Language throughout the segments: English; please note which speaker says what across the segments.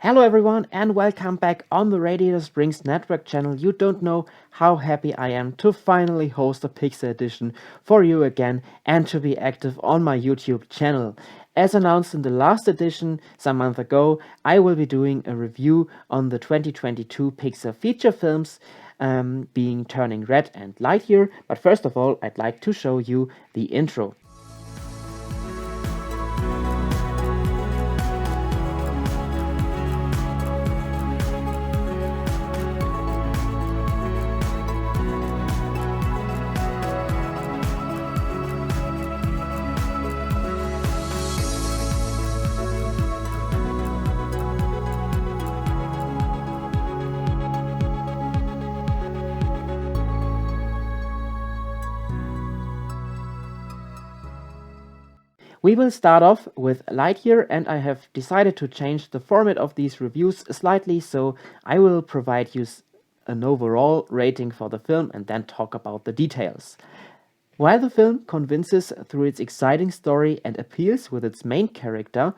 Speaker 1: Hello everyone and welcome back on the Radiator Springs Network channel. You don't know how happy I am to finally host a PIXAR edition for you again and to be active on my YouTube channel. As announced in the last edition some month ago, I will be doing a review on the 2022 PIXAR feature films, being Turning Red and Lightyear. But first of all, I'd like to show you the intro. We will start off with Lightyear, and I have decided to change the format of these reviews slightly, so I will provide you an overall rating for the film and then talk about the details. While the film convinces through its exciting story and appeals with its main character,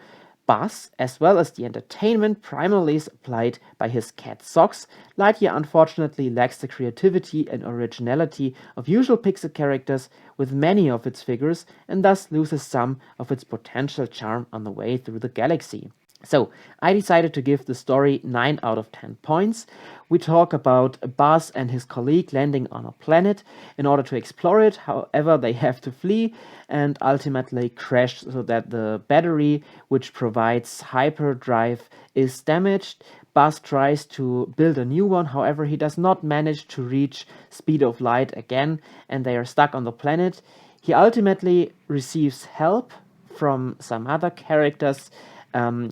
Speaker 1: Buzz, as well as the entertainment primarily supplied by his cat Socks, Lightyear unfortunately lacks the creativity and originality of usual Pixar characters with many of its figures, and thus loses some of its potential charm on the way through the galaxy. So, I decided to give the story 9 out of 10 points. We talk about Buzz and his colleague landing on a planet in order to explore it, however they have to flee and ultimately crash so that the battery which provides hyperdrive is damaged. Buzz tries to build a new one, however he does not manage to reach speed of light again and they are stuck on the planet. He ultimately receives help from some other characters,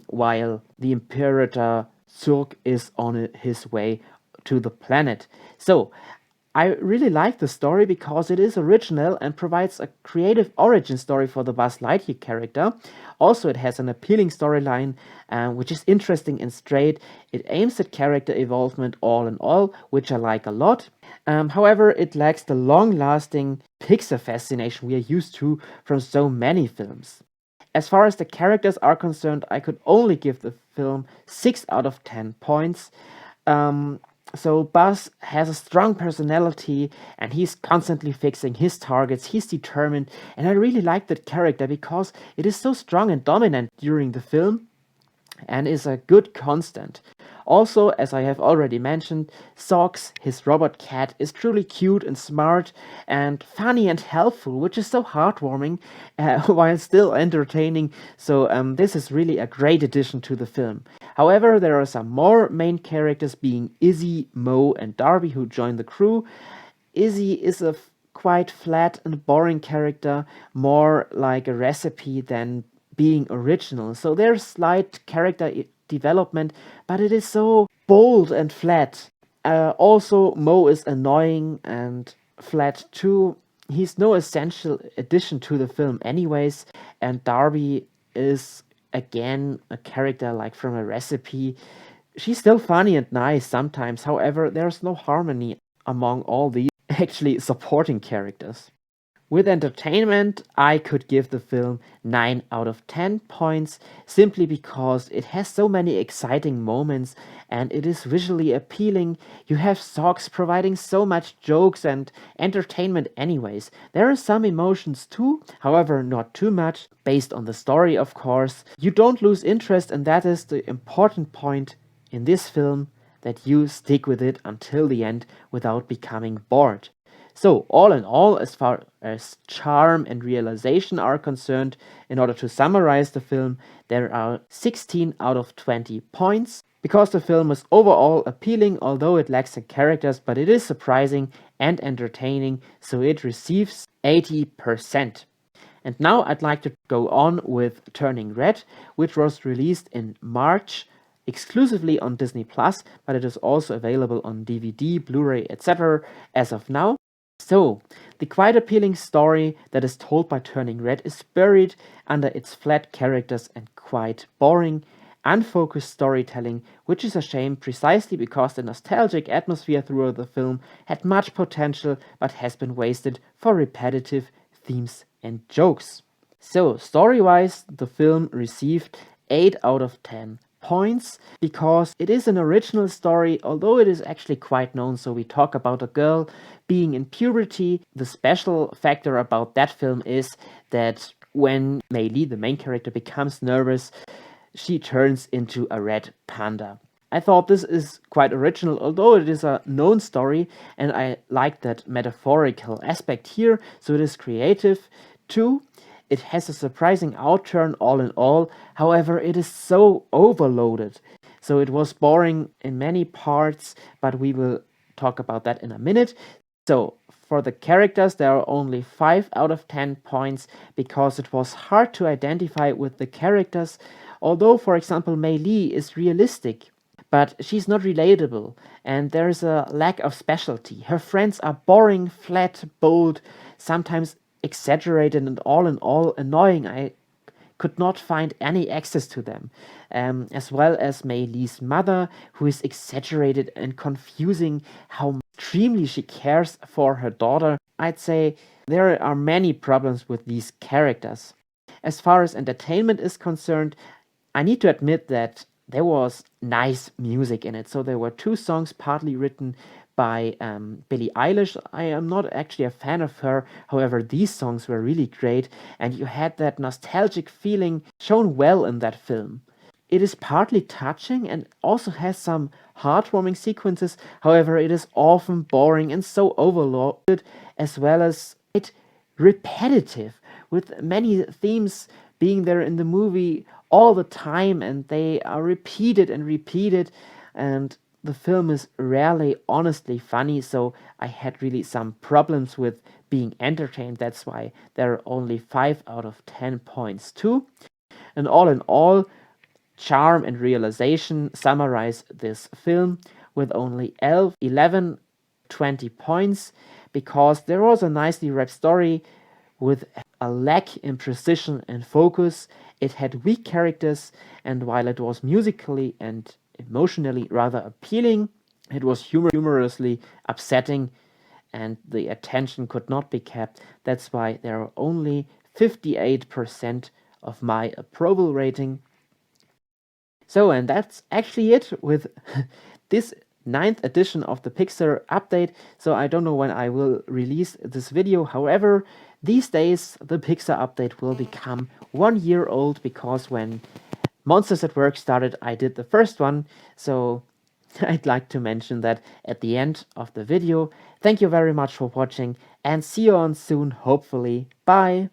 Speaker 1: while the Imperator Zurg is on his way to the planet. So, I really like the story because it is original and provides a creative origin story for the Buzz Lightyear character. Also, it has an appealing storyline, which is interesting and straight. It aims at character evolvement all in all, which I like a lot. However, it lacks the long-lasting Pixar fascination we are used to from so many films. As far as the characters are concerned, I could only give the film 6 out of 10 points. So Buzz has a strong personality and he's constantly fixing his targets, he's determined, and I really like that character because it is so strong and dominant during the film and is a good constant. Also, as I have already mentioned, Socks, his robot cat, is truly cute and smart and funny and helpful, which is so heartwarming while still entertaining. So this is really a great addition to the film. However, there are some more main characters being Izzy, Mo and Darby who join the crew. Izzy is a quite flat and boring character, more like a recipe than being original. So there's slight character development, but it is so bold and flat. Also, Mo is annoying and flat too. He's no essential addition to the film anyways, and Darby is again a character like from a recipe. She's still funny and nice sometimes, however there's no harmony among all these actually supporting characters. With entertainment, I could give the film 9 out of 10 points simply because it has so many exciting moments and it is visually appealing. You have Socks providing so much jokes and entertainment anyways. There are some emotions too, however not too much, based on the story of course. You don't lose interest and that is the important point in this film, that you stick with it until the end without becoming bored. So, all in all, as far as charm and realization are concerned, in order to summarize the film, there are 16 out of 20 points. Because the film is overall appealing, although it lacks the characters, but it is surprising and entertaining, so it receives 80%. And now I'd like to go on with Turning Red, which was released in March, exclusively on Disney+, but it is also available on DVD, Blu-ray, etc. as of now. So, the quite appealing story that is told by Turning Red is buried under its flat characters and quite boring, unfocused storytelling, which is a shame precisely because the nostalgic atmosphere throughout the film had much potential but has been wasted for repetitive themes and jokes. So, story-wise, the film received 8 out of 10 points because it is an original story, although it is actually quite known. So we talk about a girl being in puberty. The special factor about that film is that when Mei Li, the main character, becomes nervous, she turns into a red panda. I thought this is quite original, although it is a known story, and I like that metaphorical aspect here, so it is creative too. It has a surprising outturn all in all, however, it is so overloaded. So it was boring in many parts, but we will talk about that in a minute. So for the characters, there are only 5 out of 10 points because it was hard to identify with the characters. Although, for example, Mei Li is realistic, but she's not relatable, and there's a lack of specialty. Her friends are boring, flat, bold, sometimes exaggerated, and all in all annoying. I could not find any access to them, as well as Mei Li's mother, who is exaggerated and confusing how extremely she cares for her daughter. I'd say there are many problems with these characters. As far as entertainment is concerned, I need to admit that there was nice music in it. So there were 2 songs partly written by Billie Eilish. I am not actually a fan of her, however these songs were really great, and you had that nostalgic feeling shown well in that film. It is partly touching and also has some heartwarming sequences, however it is often boring and so overloaded, as well as quite repetitive, with many themes being there in the movie all the time, and they are repeated and repeated, and the film is rarely honestly funny, so I had really some problems with being entertained. That's why there are only 5 out of 10 points too. And all in all, charm and realization summarize this film with only 11, 20 points, because there was a nicely read story with a lack in precision and focus. It had weak characters, and while it was musically and emotionally rather appealing, it was humorously upsetting, and the attention could not be kept. That's why there are only 58% of my approval rating. So, and that's actually it with this 9th edition of the PIXAR update. So I don't know when I will release this video. However, these days the PIXAR update will become 1 year old, because when Monsters at Work started, I did the first one. So I'd like to mention that at the end of the video. Thank you very much for watching, and see you on soon, hopefully. Bye!